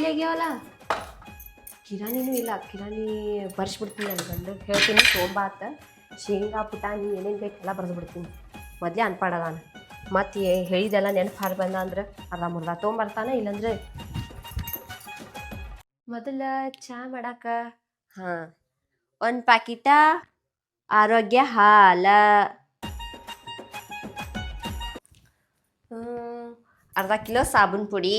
ಆಗ್ಯಾವಲ್ಲ ಕಿರಾಣಿನೂ ಇಲ್ಲ ಕಿರಾಣಿ ಬರ್ಸ್ಬಿಡ್ತೀನಿ ನನ್ನ ಗಂಡಗೆ ಹೇಳ್ತೀನಿ ತೊಗೊಂಬಾ ಆತ ಶೇಂಗಾ ಪುಟಾಣಿ ಏನೇನು ಬೇಕೆಲ್ಲ ಬರ್ಸ್ಬಿಡ್ತೀನಿ ಮೊದಲೇ ಅನ್ಪಾಡದಾನ ಮತ್ತು ಹೇಳಿದೆಲ್ಲ ನೆನಪು ಹಾರು ಬಂದ ಅಂದ್ರೆ ಅರ್ಧ ಮುರ್ಧ ತೊಗೊಂಬರ್ತಾನೆ ಇಲ್ಲಾಂದ್ರೆ ಮೊದಲ ಚಾ ಮಾಡಾಕ ಹಾಂ ಒಂದು ಪ್ಯಾಕೆಟ ಆರೋಗ್ಯ ಹಾಲ ಅರ್ಧ ಕಿಲೋ ಸಾಬೂನ್ ಪುಡಿ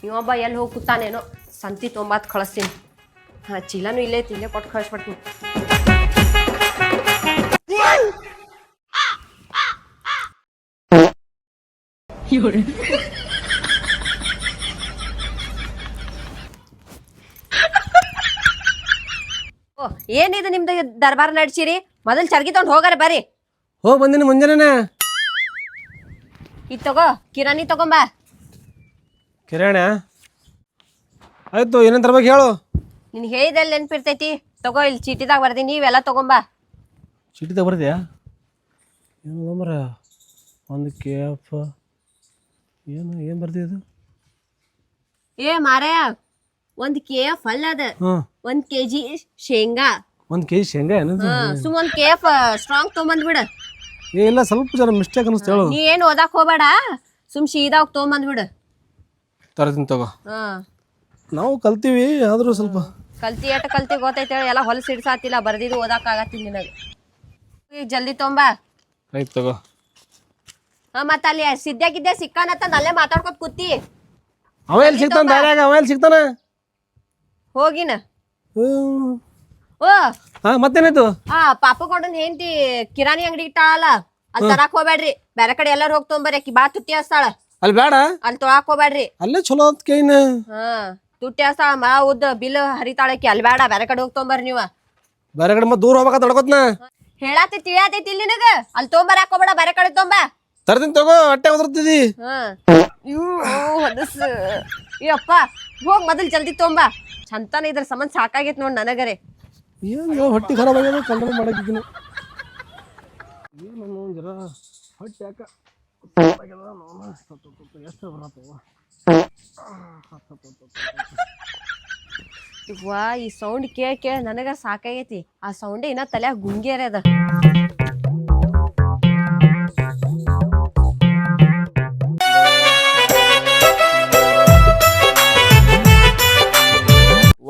ಇವೊಬ್ಬ ಎಲ್ಲಿ ಹೋಗಿ ಕೂತಾನೇನೋ ಸಂತಿ ತೊಂಬತ್ತು ಕಳಿಸ್ತೀನಿ ಹಾಂ ಚೀಲನೂ ಇಲ್ಲೇ ಐತಿ ಇಲ್ಲೇ ಕೊಟ್ಟು ಕಳಿಸ್ಬಿಡ್ತೀನಿ ಓ ಏನಿದೆ ನಿಮ್ದು ದರ್ಬಾರ್ ನಡ್ಸಿರಿ ಮೊದಲು ಚರ್ಗಿ ತೊಗೊಂಡು ಹೋಗಾರ ಬರ್ರಿ ಹೋಗಿ ಬಂದಿನಿ ಮುಂಜಾನೆ ಇದು ತಗೋ ಕಿರಾಣಿ ತಗೊಂಬಾ ಕಿರಾಣಿ ಆಯ್ತು ಏನೇನು ತರ್ಬೇಕು ಹೇಳು ನಿನ್ ಹೇಳಿದಲ್ಲಿ ನೆನಪಿರ್ತೈತಿ ತಗೋ ಇಲ್ಲಿ ಚೀಟಿದಾಗ ಬರ್ದೀನಿ ನೀವೆಲ್ಲ ತಗೊಂಬಾ ಚೀಟಿದಾಗ ಬರ್ದ್ಯಾ ಏನು ಮರ ಒಂದು ಕೆ ಎಫ್ ಏನು ಬರ್ದಿದ್ದು ಏ ಮಾರಾಯ ಒಂದ್ KF ಅಲ್ಲ ಅದ 1 kg ಶೇಂಗಾ 1 kg ಶೇಂಗಾ ಏನು ಸುಮ್ 1 KF ಸ್ಟ್ರಾಂಗ್ ತೊಗೊಂಬಂದ್ಬಿಡ ಏ ಇಲ್ಲ ಸ್ವಲ್ಪ ಜರ ಮಿಸ್ಟೇಕ್ ಅನಿಸ್ತು ಹೇಳು ನೀ ಏನು ಓದಾಕ್ ಹೋಗ್ಬೇಡ ಸುಮ್ ಸೀದಾ ಹೋಗಿ ತೊಗೊಂಬಂದ್ಬಿಡ ತರ್ತೀನಿ ತಗೋ ನಾವು ಕಲ್ತೀವಿ ಆದ್ರೂ ಸ್ವಲ್ಪ ಕಲ್ತಿ ಗೊತ್ತೈತೆ ಎಲ್ಲ ಹೊಲಸು ಹಿಡ್ಸಾತಿಲ್ಲ ಬರ್ದಿದ್ದು ಓದಾಕ್ ಆಗತ್ತಿಲ್ಲ ನಿನಗೆ ಈಗ ಜಲ್ದಿ ತೊಂಬ ಆಯ್ತು ತಗೋ ಮತ್ತ ಅಲ್ಲಿ ಸಿದ್ಧಾಗಿದ್ದೆ ಸಿಕ್ಕಾನತ್ತ ಅಲ್ಲೇ ಮಾತಾಡ್ಕೊತ ಕೂತಿ ಅವ ಎಲ್ಲಿ ಸಿಗ್ತಾನ ದಾರ್ಯಾಗ ಅವ ಎಲ್ಲಿ ಸಿಗ್ತಾನ ಹೋಗಿನ ಓ ಮತ್ತೇನಾಯ್ತು ಪಾಪ ಕೊಡನ್ ಹೆಂಡತಿ ಕಿರಾಣಿ ಅಂಗಡಿ ಇಟ್ಟಾಳಲ್ಲ ಅಲ್ಲಿ ತರಾಕ್ ಹೋಗ್ಬೇಡ್ರಿ ಬೇರೆ ಕಡೆ ಎಲ್ಲಾರು ಹೋಗಿ ತೊಂಬರ್ರಿ ಆಕಿ ಬಾ ತುಟ್ಟಿ ಹಸ್ತಾಳ ಅಲ್ಲಿ ಬೇಡ ಅಲ್ಲಿ ತೊಳಾಕ್ ಹೋಗ್ಬೇಡ್ರಿ ಅಲ್ಲೇ ಚಲೋ ಅಂತ ಕೇಳಿನ ತುಟ್ಟಿ ಹಸ್ತಾಳ ಮಾ ಉದ್ದ ಬಿಲ್ ಹರಿತಾಳಕಿ ಅಲ್ಲಿ ಬೇಡ ಬೇರೆ ಕಡೆ ಹೋಗಿ ತೊಂಬರ್ರಿ ನೀವ ಬೇರೆ ಕಡೆ ಮತ್ತೆ ದೂರ ಹೋಗ್ಬೇಕ ತಡ್ಕೋತ್ನ ಹೇಳಾತಿ ತಿಳಿಯಾತೈತಿ ಇಲ್ಲಿ ನಿನಗ ಅಲ್ಲಿ ತೊಂಬರಾಕ್ ಹೋಗ್ಬೇಡ ಬೇರೆ ಕಡೆ ತೊಂಬ ತರ್ತೀನಿ ತಗೋ ಹೊಟ್ಟೆ ಉದುರ್ತಿದಿ ಹೊಲಸ ಅಪ್ಪ ಹೋಗ್ ಮೊದಲ್ ಜಲ್ದಿ ತೊಂಬ ಚಂತಾನ ಇದ್ರ ಸಂಬಂಧ ಸಾಕಾಗೈತ್ ನೋಡ್ ನನಗರೆ ಏನು ಹೊಟ್ಟೆ ಖರಾಬ್ ಆಗ್ಯದ ಕಂಟ್ರೋಲ್ ಮಾಡಕ್ಕಿದ್ದೀನಿ ಏನು ಜರ ಹೊಟ್ಟೆ ಯಾಕ ಎಷ್ಟು ಬರತ್ತವ ವಾ ಈ ಸೌಂಡ್ ಕೇಳ ನನಗ ಸಾಕಾಗೈತಿ ಆ ಸೌಂಡ್ ಇನ್ನ ತಲ್ಯಾಗ ಗುಂಗೇರ ಅದ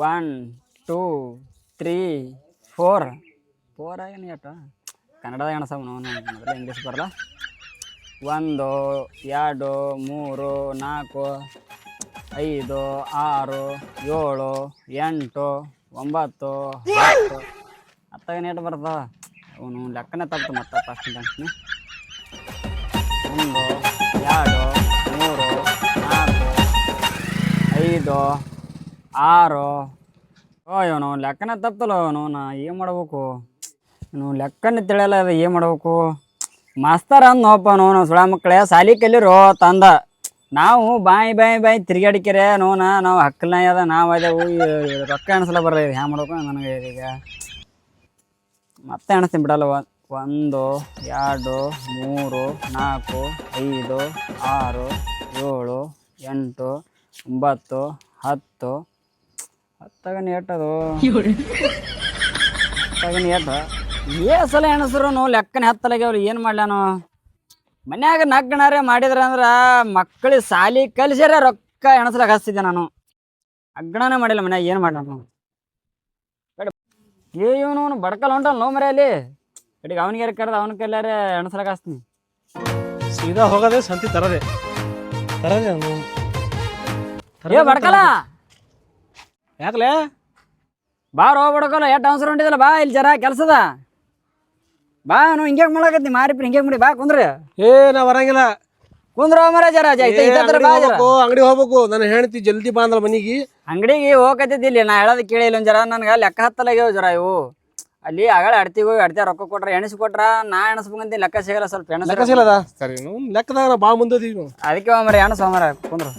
1 2 3 4 4 ಆಗೇನು ಏಟ ಕನ್ನಡದಾಗ ಎಣಸವ ಮೊದಲು ಇಂಗ್ಲೀಷ್ ಬರಲ್ಲ 1 2 3 4 5 6 7 8 9 10 ಹತ್ತಾಗ ಏಟು ಬರ್ತಾವ ಅವನು ಲೆಕ್ಕನೇ ತಪ್ಪು ಮತ್ತೆ ಫಸ್ಟ್ ಅನ್ಸ್ತೀನಿ 1 2 3 4 5 6 ಇವನು ಲೆಕ್ಕನ ತಪ್ಪಲ್ಲ ಅವನು ನಾ ಏನು ಮಾಡ್ಬೇಕು ಇವನು ಲೆಕ್ಕನ ತಿಳಿಯಲ್ಲ ಅದು ಏನು ಮಾಡ್ಬೇಕು ಮಾಸ್ತರ ಅಂದಪ್ಪ ನೋನು ಸುಳ ಮಕ್ಕಳೇ ಸಾಲಿ ಕಲಿರೋ ತಂದ ನಾವು ಬಾಯಿ ತಿರುಗಾಡಿಕೆರೆ ನೋನ ನಾವು ಹಕ್ಕಲ್ನ ಅದ ನಾವು ಅದೇವು ರೊಕ್ಕ ಎಣಸಲ ಬರ್ರಿ ಹ್ಯಾಂಗ ಮಾಡ್ಬೇಕು ನನಗೆ ಈಗ ಮತ್ತೆ ಎಣಿಸ್ತೀನಿ ಬಿಡಲ್ಲ 1 2 3 4 5 6 7 8 9 10 ಹತ್ತಾಗನ ಏಟದು ಹತ್ತಾಗನ ಏಟ ಸಲ ಎಣಸ್ರು ಲೆಕ್ಕನ ಹತ್ತಲಾಗ್ಯವ್ರು ಏನು ಮಾಡ್ಲಾನು ಮನ್ಯಾಗ ನಗ್ಗಣಾರೆ ಮಾಡಿದ್ರ ಅಂದ್ರೆ ಮಕ್ಕಳಿಗೆ ಸಾಲಿ ಕಲಿಸ್ಯಾರ ರೊಕ್ಕ ಎಣಸ್ಲಾಗ ಹಚ್ತಿದ್ದೆ ನಾನು ಅಗ್ಗಣನೇ ಮಾಡಿಲ್ಲ ಮನ್ಯಾಗ ಏನು ಮಾಡ್ಲಾನು ಇವನು ಬಡ್ಕಲ್ ಹೊಂಟಲ್ ನೋ ಮರೆ ಅಲ್ಲಿ ಕಡೆಗೆ ಅವನಿಗೆ ಕರೆದು ಅವನ ಕೈಲಾರೆ ಎಣಸ್ಲಾಗ ಹಚ್ತೀನಿ ಸೀದಾ ಹೋಗೋದೆ ಸಂತಿ ತರದೆ ಬಡ್ಕಲ್ಲ ಯಾಕಲೇ ಬಾರೋ ಬಡ್ಕಲ್ಲ ಎಷ್ಟು ಅವಸರ ಹೊಂಟಿದಲ್ಲ ಬಾ ಇಲ್ಲಿ ಜರ ಕೆಲ್ಸದ ಬಾ ನಾವು ಹಿಂಗೆ ಮಾಡಕತ್ತಿ ಮಾರಿಪ್ರಿ ಹಿಂಗೆ ಮಾಡಿ ಬಾ ಕುಂದ್ರಿ ನಾ ಬರಂಗಿಲ್ಲ ಕುಂದ್ರ ಮರ ಜರ ಅಂಗಡಿ ಹೋಗ್ಬೇಕು ನನ್ನ ಹೆಣ್ತಿ ಜಲ್ದಿ ಬಾ ಅಂದಲ್ಲ ಮನಿಗೆ ಅಂಗಡಿಗೆ ಹೋಗತ್ತಿದ್ದಿಲ್ಲ ನಾ ಹೇಳೋದು ಕೇಳಿಲ್ಲ ಒಂದ್ ಜರ ನನಗೆ ಲೆಕ್ಕ ಹತ್ತಲಾಗ್ಯಾವ ಜರ ಇವು ಅಲ್ಲಿ ಆಗಳ ಅಡ್ತಿಗೆ ಹೋಗಿ ಅಡ್ತಿ ರೊಕ್ಕ ಕೊಟ್ರ ಎಣಿಸಿ ಕೊಟ್ರ ನಾ ಎಣಸ್ಬೇಕಂತ ಲೆಕ್ಕ ಸಿಗಲ್ಲ ಸ್ವಲ್ಪ ಲೆಕ್ಕ ಸಿಗಲ್ಲ ಸರಿ ಲೆಕ್ಕದಾಗ ಬಾ ಮುಂದದೀವಿ ಅದಕ್ಕೆ ಮರ ಎಣಸ ಮರ ಕುಂದ್ರು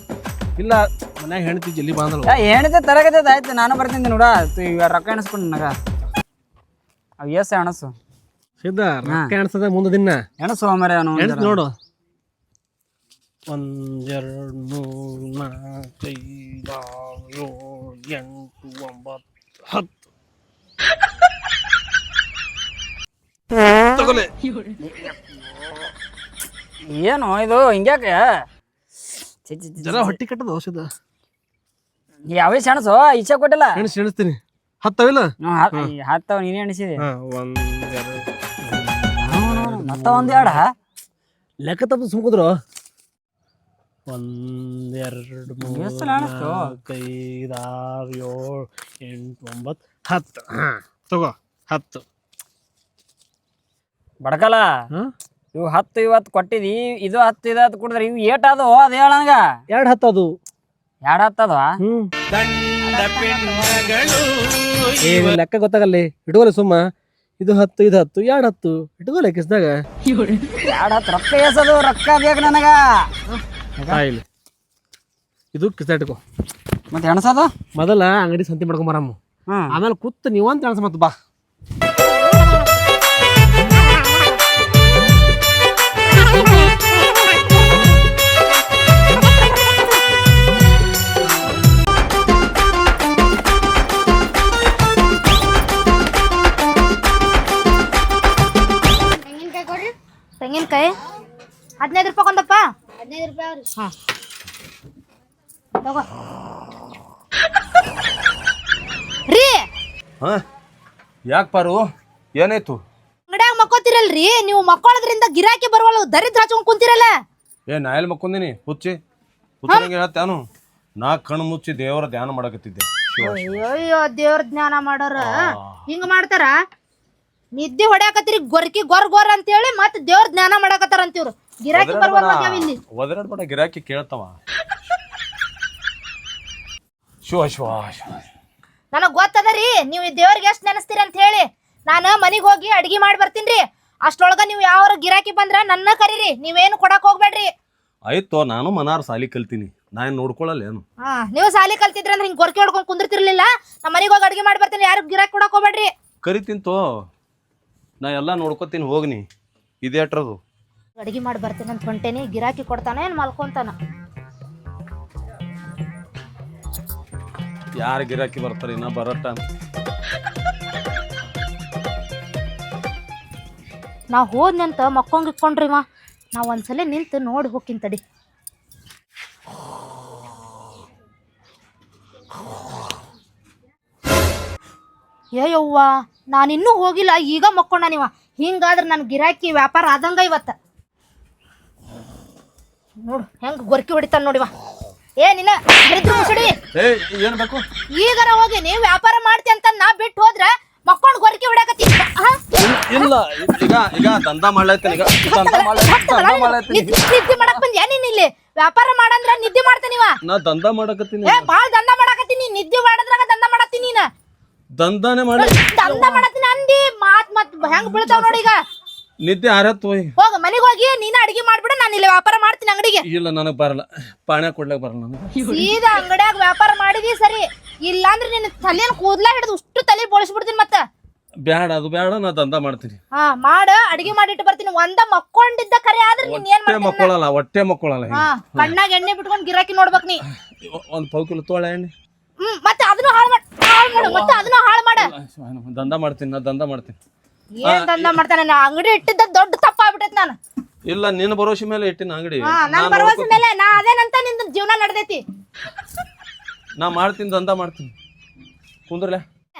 ಇಲ್ಲ ಮನ್ಯಾಗ ಹೆಣ್ತಿ ಜಲ್ದಿ ಬಾ ಅಂದಲ್ಲ ಹೆಣ್ತಿ ತರಗತಿ ಆಯ್ತು ನಾನು ಬರ್ತೀನಿ ನೋಡ ರೊಕ್ಕ ಎಣಸ್ಕೊಂಡು ನನಗ ಅವು ಎಸ್ ಎಣಸು ಸಿದ್ಧ ರೊಕ್ಕ ಎಣ್ಸದ ಮುಂದೆ ದಿನ ಎಣಸು ಮರೆ ಅವನು ಎಣ್ಸ್ ನೋಡು 1 2 3 4 5 6 7 8 9 10 ತಗೊಲೆ. ಏನು ಇದು ಹಿಂಗ್ಯಾಕೆ ಜರ ಹೊಟ್ಟಿ ಕಟ್ಟದ ಔಷಧ ಯಾವೇ ಸೆಣಸು ಈಚೆ ಕೊಟ್ಟಿಲ್ಲ ಎಣಿಸ್ತೀನಿ 10 ಅವಿಲ್ಲ ಹತ್ತವ ನೀನೇ ಎಣಿಸಿದೆ 1 2 ಮತ್ತ ಒಂದ್ ಎರಡ ಲೆಕ್ಕ ತಪ್ಪು ಸುಮ್ಕುದ್ರು 1 2 3 ಎಷ್ಟು ಅನಿಸ್ತು? 4 5 6 7 8 9 10 ತಗೋ 10 ಬಡಕಲ್ಲ ಇವು 10 ಇವತ್ತು ಕೊಟ್ಟಿದಿ ಇದು 10 ಇದು 10 ಕೊಡಿದ್ರೆ ಇವು ಏಟ್ ಅದು ಅದು ಹೇಳ ನಂಗ 2 10 ಅದು 2 ಹತ್ತದವ ಲೆಕ್ಕ ಗೊತ್ತಾಗಲ್ಲಿ ಇಟ್ಕೋಲಿ ಸುಮ್ಮ ಇದು 10 ಇದು 10 2 10 ಇಟ್ಕೋಲಿ ಕಿಸ್ದಾಗ 2 10 ರೊಕ್ಕ ಎಸದು ರೊಕ್ಕ ಬೇಕು ನನಗ ಇಲ್ಲಿ ಇದು ಕಿಸ್ದ ಇಟ್ಕೋ ಮತ್ತೆ ಎಣಸದು ಮೊದಲ ಅಂಗಡಿ ಸಂತಿ ಮಾಡ್ಕೊಂಬರಮ್ಮ ಆಮೇಲೆ ಕೂತ್ ನೀವಂತ ಅನ್ಸ ಮತ್ತ ಬಾ ತೆಂಗಿನಕಾಯಿ 15 ರೂಪಾಯಿ ಕೊಂದಪ್ಪ 15 ರೂಪಾಯಿ ಹಾಂ ತಗೋ ರೀ ಯಾಕೆ ಪಾರು ಏನಾಯ್ತು? ಅಂಗಡ್ಯಾಗ ಮಕ್ಕೋತಿರಲ್ರಿ ನೀವು ಮಕ್ಕೊಳ್ಳೋದ್ರಿಂದ ಗಿರಾಕಿ ಬರವಲ್ಲ ದರಿದ್ರ ಹಚ್ಕೊಂಡ್ ಕುಂತಿರಲ್ಲ. ನಾ ಎಲ್ಲಿ ಮಕ್ಕೊಂದಿನಿ ಹುಚ್ಚಿ ಹುಚ್ಚಂಗೆ ಹೇಳ್ತಾನು. ನಾ ಕಣ್ಣು ಮುಚ್ಚಿ ದೇವರ ಧ್ಯಾನ ಮಾಡಕತ್ತಿದ್ದೆ. ಅಯ್ಯೋ ದೇವ್ರ ಜ್ಞಾನ ಮಾಡೋರ ಹಿಂಗ ಮಾಡ್ತಾರ. ನಿದ್ದೆ ಹೊಡ್ಯಾಕತ್ತೀರಿ ಗೊರ್ಕಿ ಗೊರ್ ಅಂತೇಳಿ ಮತ್ತೆ ದೇವ್ರ ಜ್ಞಾನ ಮಾಡಾಕತ್ತಾರ ಅಂತೀವ್ರು. ಗಿರಾಕಿ ಬರವಲ್ಲ ಇಲ್ಲಿ ಒದರಾಡ್ಬೇಡ, ಗಿರಾಕಿ ಕೇಳ್ತಾವ. ಶಿವ ಶಿವ ನನಗ್ ಗೊತ್ತದರಿ ನೀವು ದೇವ್ರಿಗೆ ಎಷ್ಟ್ ನೆನಸ್ತೀರಿ ಅಂತ ಹೇಳಿ. ನಾನು ಮನಿಗ್ ಹೋಗಿ ಅಡ್ಗಿ ಮಾಡಿ ಬರ್ತೀನ್ರಿ. ಅಷ್ಟೊಳಗ ನೀವು ಯಾವ ಗಿರಾಕಿ ಬಂದ್ರ ನನ್ನ ಕರೀರಿ, ನೀವೇನು ಕೊಡಕ್ ಹೋಗ್ಬೇಡ್ರಿ. ಆಯ್ತು, ನಾನು ಮನಾರ್ ಸಾಲಿ ಕಲ್ತೀನಿ, ನಾ ಏನ್ ನೋಡ್ಕೊಳಲ್ಲ ಏನು. ನೀವು ಸಾಲಿ ಕಲ್ತಿದ್ರ ಅಂದ್ರೆ ಹಿಂಗ್ ಗೊರ್ಕಿ ಹೊಡ್ಕೊಂಡ್ ಕುಂದಿರ್ತಿರ್ಲಿಲ್ಲ. ನಮ್ಮ ಮನಿಗ್ ಹೋಗಿ ಅಡ್ಗಿ ಮಾಡಿ ಬರ್ತೀನಿ, ಯಾರು ಗಿರಾಕಿ ಕೊಡಕ್ ಹೋಗ್ಬೇಡ್ರಿ. ಕರಿತಿಂತೋ, ನಾ ಎಲ್ಲಾ ನೋಡ್ಕೊತೀನಿ, ಹೋಗ್ನಿ. ಇದೇಟ್ರದು ಅಡ್ಗಿ ಮಾಡಿ ಬರ್ತೀನಿ ಅಂತ ಹೊಂಟೇನಿ. ಗಿರಾಕಿ ಕೊಡ್ತಾನ ಏನ್ ಮಲ್ಕೊಂತಾನ? ಯಾರ ಗಿರಾಕಿ ಬರ್ತಾರೆ ಇನ್ನ ಬರಟ್ಟ. ನಾ ಹೋದ್ನಂತ ಮಕ್ಕೊಂಗಿಕ್ಕೊಂಡ್ರಿವ. ನಾ ಒಂದ್ಸಲ ನಿಂತು ನೋಡಿ ಹೋಗ್ತೀನಿ ತಡಿ. ಏಯವ್ವ ನಾನಿನ್ನೂ ಹೋಗಿಲ್ಲ, ಈಗ ಮಕ್ಕೊಂಡ ನೀವ. ಹಿಂಗಾದ್ರೆ ನನ್ನ ಗಿರಾಕಿ ವ್ಯಾಪಾರ ಆದಂಗ ಇವತ್ತ. ನೋಡು ಹೆಂಗ್ ಗೊರ್ಕಿ ಹೊಡಿತಾನ ನೋಡಿವ. ನಿನ್ನ ಮುಸುಡಿ ಏನ್ ಬೇಕು? ಈಗಾರ ಹೋಗಿ ನೀವ್ ವ್ಯಾಪಾರ ಮಾಡ್ತಿ ಅಂತ ನಾ ಬಿಟ್ಟು ಹೋದ್ರ ಮಕ್ಕೊಂಡ್ ಗೊರ್ಕಿ ಹೊಡ್ಯಾಕತ್ತಿ. ಇಲ್ಲ, ಈಗ ಈಗ ದಂಧಾ ಮಾಡ್ಲೈತೇನೆ, ಈಗ ದಂಧಾ ಮಾಡ್ಲೈತೇನೆ. ನಿದ್ದೆ ಮಾಡಕ್ ಬಂದ್ಯಾ ನೀನ್ ಇಲ್ಲಿ? ವ್ಯಾಪಾರ ಮಾಡಂದ್ರ ನಿದ್ದೆ ಮಾಡ್ತಾನಿವ. ನಾ ದಂಧಾ ಮಾಡಕತ್ತೀನಿ. ಬಾಳ ದಂಧ ಮಾಡಾಕತ್ತೀನಿ. ನಿದ್ದೆ ಮಾಡಿದ್ರಾಗ ದಂಧ ಮಾಡತ್ತೀನಿ ನೀನ. ದಂಧಾನೆ ಮಾಡಿ ದಂಧ ಮಾಡತ್ತೀನಿ ಅಂದಿ ಮತ್ ಹೆಂಗ್ ಬೀಳ್ತಾವ ನೋಡಿ. ಈಗ ನಿದ್ದೆ ಆರತ್ತು ಹೋಗ ಮನಿಗ್ ಹೋಗಿ ನೀನ ಅಡಿಗೆ ಮಾಡ್ಬಿಡ. ನಾನು ಇಲ್ಲಿ ವ್ಯಾಪಾರ ಮಾಡ್ತೀನಿ ಅಂಗಡಿಗೆ. ಇಲ್ಲ, ನನಗ್ ಬರಲ್ಲ, ಪಾಣ್ಯ ಕೊಡ್ಲಕ್ ಬರಲ್ಲ ನನಗೆ. ಸೀದಾ ಅಂಗಡಿಯಾಗ ವ್ಯಾಪಾರ ಮಾಡಿದಿ ಸರಿ, ಇಲ್ಲಾಂದ್ರೆ ನಿನ್ನ ತಲೆಯನ್ನು ಕೂದ್ಲಾ ಹಿಡಿದು ಅಷ್ಟು ತಲೆ ಬೋಳಿಸ್ಬಿಡ್ತೀನಿ ಮತ್ತ. ಬ್ಯಾಡ, ಅದು ಬ್ಯಾಡ, ನಾ ದಂಧಾ ಮಾಡ್ತೀನಿ. ಮಾಡ ಅಡಿಗೆ ಮಾಡಿಟ್ಟು ಬರ್ತೀನಿ. ಒಂದ ಮಕ್ಕೊಂಡಿದ್ದ ಕರೆ ಆದ್ರೆ ನೀನ್ ಏನ್ ಮಾಡ್ತೀನಿ? ಹೊಟ್ಟೆ ಮಕ್ಕಳಲ್ಲ. ಕಣ್ಣಾಗ ಎಣ್ಣೆ ಬಿಟ್ಕೊಂಡ್ ಗಿರಾಕಿ ನೋಡ್ಬೇಕ್ ನೀ. ಒಂದ್ ಪಾವ್ ಕಿಲೋ ತೋಳ ಎಣ್ಣೆ. ಮತ್ತೆ ಅದನ್ನು ಹಾಳು ಮಾಡು, ಮತ್ತೆ ಅದನ್ನು ಹಾಳು ಮಾಡ. ದಂಧಾ ಮಾಡ್ತೀನಿ, ನಾ ದಂಧಾ ಮಾಡ್ತೀನಿ. ಏನ್ ದಂಧ ಮಾಡ್ತಾನೆ? ನಾ ಅಂಗಡಿ ಇಟ್ಟಿದ್ದ ದೊಡ್ಡ ತಪ್ಪಾಗ್ಬಿಟ್ಟೈತಿ. ನಾನು ಇಲ್ಲ, ನಿನ್ನ ಭರೋಸೆ ಮೇಲೆ ಇಟ್ಟಿನ ಅಂಗಡಿ. ನನ್ ಭರವಸೆ ಮೇಲೆ ನಾ ಅದೇನಂತ ನಿಂದ ಜೀವನ ನಡೆದೈತಿ. ನಾ ಮಾಡ್ತೀನಿ, ದಂಧಾ ಮಾಡ್ತೀನಿ. ಕುಂದ್ರಲೆ.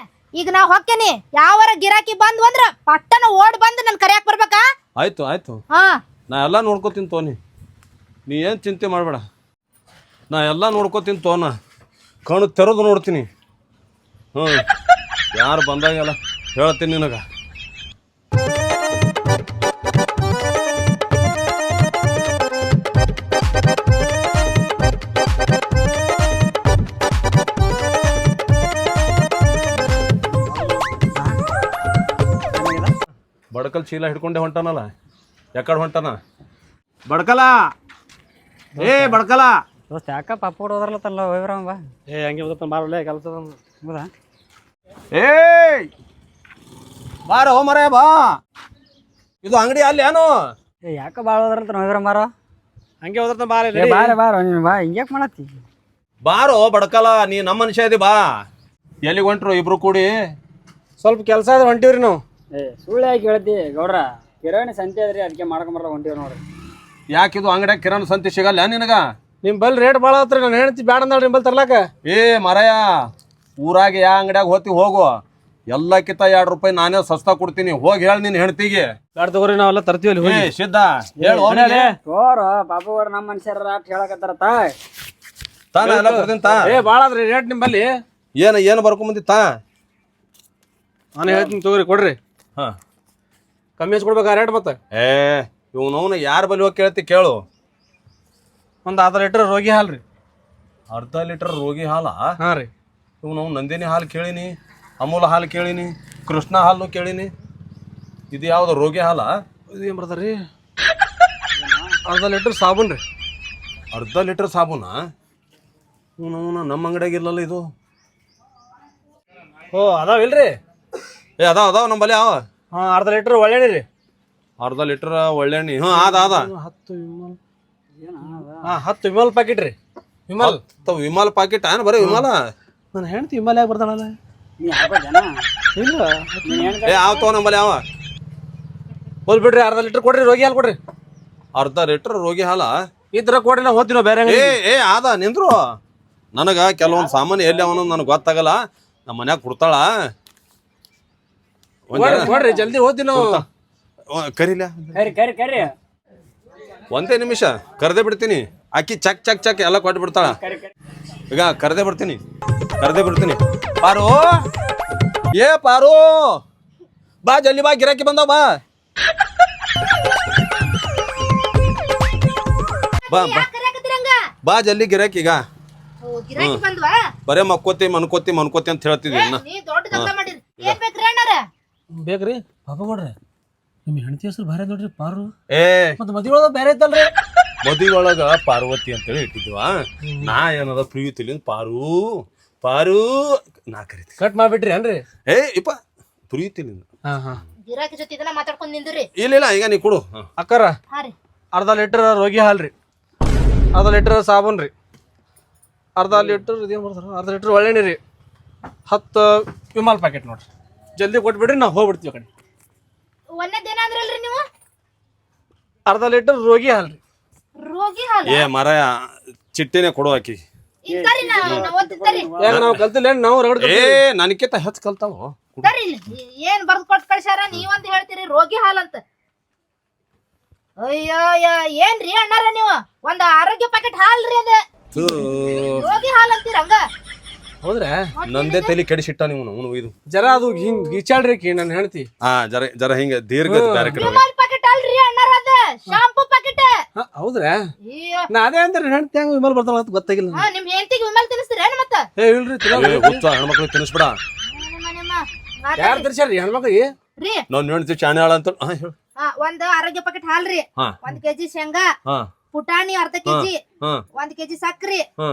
ಈಗ ನಾ ಹೊಕ್ಕೇನಿ. ಯಾವರ ಗಿರಾಕಿ ಬಂದ್ ಅಂದ್ರ ಪಟ್ಟನ ಓಡ್ ಬಂದು ನನ್ ಕರಿಯಾಕ್ ಬರ್ಬೇಕಾ? ಆಯ್ತು ಆಯ್ತು, ನಾ ಎಲ್ಲ ನೋಡ್ಕೋತೀನಿ ತೋನಿ, ನೀ ಏನ್ ಚಿಂತೆ ಮಾಡ್ಬೇಡ. ನಾ ಎಲ್ಲ ನೋಡ್ಕೋತೀನಿ ತೋನ, ಕಣ್ಣು ತೆರೆದು ನೋಡ್ತೀನಿ. ಯಾರು ಬಂದಾಗೆಲ್ಲ ಹೇಳ್ತೀನಿ ನಿನಗ. ಬಡಕಲ್ ಚೀಲ ಹಿಡ್ಕೊಂಡೆ ಹೊಂಟಾನಲ್ಲ, ಯಾಕಡೆ ಹೊಂಟಾನ? ಬಡ್ಕಲ, ಬಡ್ಕಲ. ದೋಸ್ತ ಯಾಕ ಪಾಪ ಹೋದ್ರಲ್ಲತ್ತಲ್ಲ ಹೋಗ್ರಾಮ ಬಾ. ಹಂಗೆ ಮಾರಲ್ಲ ಕೆಲಸ. ಹೌದಾ? ಬಾರ ಹೋ ಮರ ಬಾ. ಇದು ಅಂಗಡಿ ಅಲ್ಲಿ ಏನು ಯಾಕ ಭಾಳ ಹೋದ್ರಂತ ನೋಡಿದ್ರ ಮಾರ ಹಂಗೆ ಹೋದ್ರ ಬಾರ ಬಾರ ಬಾರ ನೀನು ಬಾ ಹಿಂಗ್ಯಾಕೆ ಮಾಡತ್ತಿ ಬಾರೋ ಬಡ್ಕಲ್ಲ ನೀ ನಮ್ಮ ಮನುಷ್ಯ ಇದಿ ಬಾ ಎಲ್ಲಿಗೆ ಹೊಂಟ್ರು ಇಬ್ರು ಕೂಡಿ ಸ್ವಲ್ಪ ಕೆಲಸ ಅದ ಹೊಂಟಿವ್ರಿ ನಾವು. ಸುಳ್ಳು ಯಾಕೆ ಹೇಳ್ತಿ ಗೌಡ್ರ ಕಿರಾಣಿ ಸಂತೆ ಅದ್ರಿ ಅದಕ್ಕೆ ಮಾಡ್ಕೊಂಬರ ಹೊಂಟಿವ್ ನೋಡ್ರಿ. ಯಾಕಿದು ಅಂಗಡಿಯಾಗ ಕಿರಾಣಿ ಸಂತೆ ಸಿಗಲ್ಲ ನಿನಗ ನಿಮ್ ಬಲ್ ರೇಟ್ ಭಾಳ ಆತ್ರಿ ನಾನು ಹೇಳ್ತಿ ಬ್ಯಾಡ ಅಂದಳ್ರಿ ನಿಮ್ ಬಲ್ ತರ್ಲಾಕ. ಏ ಮರಯ ಊರಾಗ ಯಾ ಅಂಗಡಿಯಾಗ ಹೋತಿ ಹೋಗು ಎಲ್ಲಕ್ಕಿಂತ ₹2 ನಾನೇ ಸಸ್ತಾ ಕೊಡ್ತೀನಿ ಹೋಗಿ ಹೇಳಿ ನಿನ್ ಹೆಣ್ತಿಗೆ ಬ್ಯಾಡ ತಗೋರಿ ನಾವೆಲ್ಲ ತರ್ತೀವಲ್ಲಿ ಹೋಗಿ. ಸಿದ್ಧ ಹೇಳು ತೋರ ಪಾಪ ಗೌಡ ನಮ್ಮ ಮನುಷ್ಯರ ಆಟ ಹೇಳಕತ್ತಾರ ತಾನ ಎಲ್ಲ ಬರ್ತೀನಿ ತಾ ಏ ಭಾಳ ಆದ್ರಿ ರೇಟ್ ನಿಮ್ಮಲ್ಲಿ. ಏನು ಬರ್ಕೊಂಬಂದಿ ತಾ ನಾನು ಹೇಳ್ತೀನಿ ತಗೋರಿ ಕೊಡ್ರಿ. ಹಾ ಕಮ್ಮಿ ಹಚ್ಚಿ ಕೊಡ್ಬೇಕಾ ರೇಟ್ ಮತ್ತೆ? ಏ ಇವ್ನವ್ನ ಯಾರ ಬಲಿ ಹೋಗಿ ಕೇಳ್ತಿ ಕೇಳು. ಒಂದು ಅರ್ಧ ಲೀಟರ್ ರೋಗಿ ಹಾಲು ರೀ. ಅರ್ಧ ಲೀಟರ್ ರೋಗಿ ಹಾಲ ಹಾಂ ರೀ. ಇವ್ನವ್ ನಂದಿನಿ ಹಾಲು ಕೇಳೀನಿ, ಅಮೂಲ ಹಾಲು ಕೇಳೀನಿ, ಕೃಷ್ಣ ಹಾಲು ಕೇಳೀನಿ. ಇದು ಯಾವ್ದು ರೋಗಿ ಹಾಲ? ಇದು ಏನು ಬರ್ತಾರೆ ರೀ? ಅರ್ಧ ಲೀಟರ್ ಸಾಬೂನು ರೀ. ಅರ್ಧ ಲೀಟರ್ ಸಾಬೂನ? ಇವ್ನವ್ನ ನಮ್ಮ ಅಂಗಡಿಯಾಗ ಇಲ್ಲಲ್ಲ ಇದು. ಓ ಅದಾವಿಲ್ರಿ? ಏ ಅದಾವ ನಮ್ಮ ಬಲಿ ಅವ. ಹಾಂ ಅರ್ಧ ಲೀಟರ್ ಒಳ್ಳೆಣ್ಣೆ ರೀ. ಅರ್ಧ ಲೀಟರ್ ಒಳ್ಳೆಣ್ಣೆ. ಹ್ಞೂ ಅದ 10 ವಿಮಲ್. ಹಾಂ 10 ವಿಮಲ್ ಪ್ಯಾಕೆಟ್ ರೀ. ವಿಮಲ್ ವಿಮಲ್ ಪಾಕೆಟ್ ಏನು ಬರೀ ವಿಮಲ? ನನ್ನ ಹೆಂಡ್ತಿ ವಿಮಲ್ ಯಾಕೆ ಬರ್ತಾಳಲ್ಲ? ನೀ ಹಾಕೋದೇನ ಇಲ್ಲ ಏ ಯಾವ ತಗೋ ನಂಬಲ್ಲಿ ಅವ. ಹೋಲ್ ಬಿಡ್ರಿ, ಅರ್ಧ ಲೀಟರ್ ಕೊಡ್ರಿ ರೋಗಿ ಹಾಲು ಕೊಡ್ರಿ. ಅರ್ಧ ಲೀಟರ್ ರೋಗಿ ಹಾಲ ಇದ್ರ ಕೊಡ್ರಿ ನಾವು ಹೋಗ್ತೀವಿ ಬೇರೆ ಅಂಗಡಿ. ಏ ಆದ ನಿಂದ್ರು. ನನಗೆ ಕೆಲವೊಂದು ಸಾಮಾನು ಎಲ್ಲಿ ಅವನು ನನಗೆ ಗೊತ್ತಾಗಲ್ಲ. ನಮ್ಮ ಮನ್ಯಾಗ ಕೊಡ್ತಾಳ. ಕೊಡ್ರಿ ಜಲ್ದಿ ಹೋಗ್ತೀವಿ ನಾವು. ಕರೀಲ ಕರಿ ಕರಿ ಕರಿ ಒಂದೇ ನಿಮಿಷ ಕರೆದೇ ಬಿಡ್ತೀನಿ. ಆಕಿ ಚಕ್ ಚಕ್ ಚಕ್ ಎಲ್ಲ ಕೊಟ್ಟು ಬಿಡ್ತಾಳ. ಈಗ ಕರೆದೇ ಬಿಡ್ತೀನಿ ಪಾರು ಏ ಪಾರು ಬಾ ಜಲ್ದಿ ಬಾ ಗಿರಾಕಿ ಬಂದಾವ ಬಾ ಬಾ ಬಾ ಬಾ ಜಲ್ದಿ ಗಿರಾಕಿ. ಈಗ ಗಿರಾಕಿ ಬಂದ್ವಾ? ಬರೇ ಮನ್ಕೋತಿ ಅಂತ ಹೇಳ್ತಿದ್ವಿ. ನೀ ದೊಡ್ಡ ದಗ್ದ ಮಾಡಿರಿ. ಏನ್ ಬೇಕ್ರಿ ಅಣ್ಣಾರ? ಬೇಕ್ರಿ ಪಾಪ ಕೊಡ್ರಿ. ನಿಮ್ಮ ಹೆಂಡತಿ ಹೆಸರು ಭಾರಿ ನೋಡ್ರಿ ಪಾರು. ಏ ಮತ್ತೆ ಮದುವೆ ಒಳಗ ಬೇರೆ ಐತಲ್ರಿ? ಮದುವೆ ಒಳಗ ಪಾರ್ವತಿ ಅಂತೇಳಿ ಇಟ್ಟಿದ್ವ. ನಾ ಏನದ ಪ್ರೀತಿಲಿ ಪಾರು ಪಾರು ನಾ ಕರಿತೀನಿ. ಕಟ್ ಮಾಡ್ಬಿಟ್ರಿ ಏನ್ರಿ? ಏ ಇಪ್ಪ ಪ್ರೀತಿಲಿ ಹಾ ಹಾ ಗಿರಾಕಿ ಜೊತೆ ಇದನ್ನ ಮಾತಾಡ್ಕೊಂಡ್ ನಿಂದ್ರಿ. ಇಲ್ಲ ಈಗ ನೀ ಕೊಡು. ಅಕ್ಕಾರ ಹಾ ರೀ. ಅರ್ಧ ಲೀಟರ್ ರೋಗಿ ಹಾಲು ರೀ. ಅರ್ಧ ಲೀಟರ್ ಸಾಬೂನು ರೀ. ಅರ್ಧ ಲೀಟರ್ ಇದೇನು ಬರ್ತಾರ? ಅರ್ಧ ಲೀಟರ್ ಒಳ್ಳೆಣ್ಣೆ ರೀ. 10 ವಿಮಲ್ ಪ್ಯಾಕೆಟ್ ನೋಡ್ರಿ. ಜಲ್ದಿ ಕೊಟ್ಬಿಡ್ರಿ ನಾವು ಹೋಗ್ಬಿಡ್ತೀವಿ ಕಡೆ. ಒಂದೇದೇನ ಅಂದ್ರಲ್ರಿ ನೀವು? ಅರ್ಧ ಲೀಟರ್ ರೋಗಿ ಹಾಲು ರೀ. ರೋಗಿ ಹಾಲು ಏ ಮರ ಚಿಟ್ಟಿನೇ ಕೊಡು ಆಕಿ. ಇದ್ದಾರಿ ನಾವು ಓದ್ತಿದ್ದಾರಿ. ಯಾಕ ನಾವು ಕಲ್ತಿಲ್ಲ ನಾವು ರಗಡ್ ಏ ನನಕಿಂತ ಹೆಚ್ಚು ಕಲ್ತಾವ. ಇದ್ದಾರಿ ಇಲ್ಲಿ. ಏನ್ ಬರ್ದ್ ಕೊಟ್ಟು ಕಳ್ಸ್ಯಾರ ನೀವಂತ ಹೇಳ್ತೀರಿ ರೋಗಿ ಹಾಲ್ ಅಂತ. ಅಯ್ಯೋ ಏನ್ರಿ ಅಣ್ಣಾರ ನೀವು ಒಂದ್ ಆರೋಗ್ಯ ಪ್ಯಾಕೆಟ್ ಹಾಲ್ರಿ ಅದ ರೋಗಿ ಹಾಲ್ ಅಂತೀರ ಹಂಗ? ಹೌದ್ರಾ? ನಂದೇ ತಲೆ ಕೆಡಿಸಿಟ್ಟ ನೀವು ಇದು ಜರ ಅದು ಹಿಂಗ್ ಗೀಚಾಳ್ರಿ ನನ್ನ ಹೆಂಡತಿ. ಜರ ಜರ ಹಿಂಗ ದೀರ್ಘ ಬ್ಯಾರೆ ಕಡೆ ವಿಮಲ್ ಪ್ಯಾಕೆಟ್ ಅಲ್ರಿ ಅಣ್ಣಾರ ಅದ ಶಾಂಪೂ ಪ್ಯಾಕೆಟ್. ಹೌದ್ರಾ? ಅಯ್ಯೋ ನಾ ಅದೇ ಅಂದ್ರೆ ಹೆಂಡತಿ ಹೆಂಗ್ ವಿಮಲ್ ಬರ್ತಾಳ ಅಂತ ಗೊತ್ತಾಗಿಲ್ಲ. ಹಾ ನಿಮ್ ಹೆಂಡತಿಗೆ ವಿಮಲ್ ತಿನ್ನಿಸ್ತೀರೇನು ಮತ್ತ? ಏ ಇಲ್ರಿ ಹುಚ್ಚ ಹೆಣ್ಮಕ್ಳು ತಿನ್ನಿಸ್ಬಿಡ. ಯಾರು ತರ್ಸ್ಯಾರ್ರಿ ಹೆಣ್ಮಕ್ಳಿಗೆ? ರೀ ನಾವ್ ನೆಣ್ತಿ ಚಾಣಾಳ ಅಂತ ಹೇಳು. ಒಂದ್ ಆರೋಗ್ಯ ಪ್ಯಾಕೆಟ್ ಹಾಲ್ರಿ, 1 ಕೆಜಿ ಶೇಂಗಾ, ಹಾ ಪುಟಾಣಿ ಅರ್ಧ ಕೆಜಿ, ಹಾ 1 ಕೆಜಿ ಸಕ್ರಿ, ಹಾ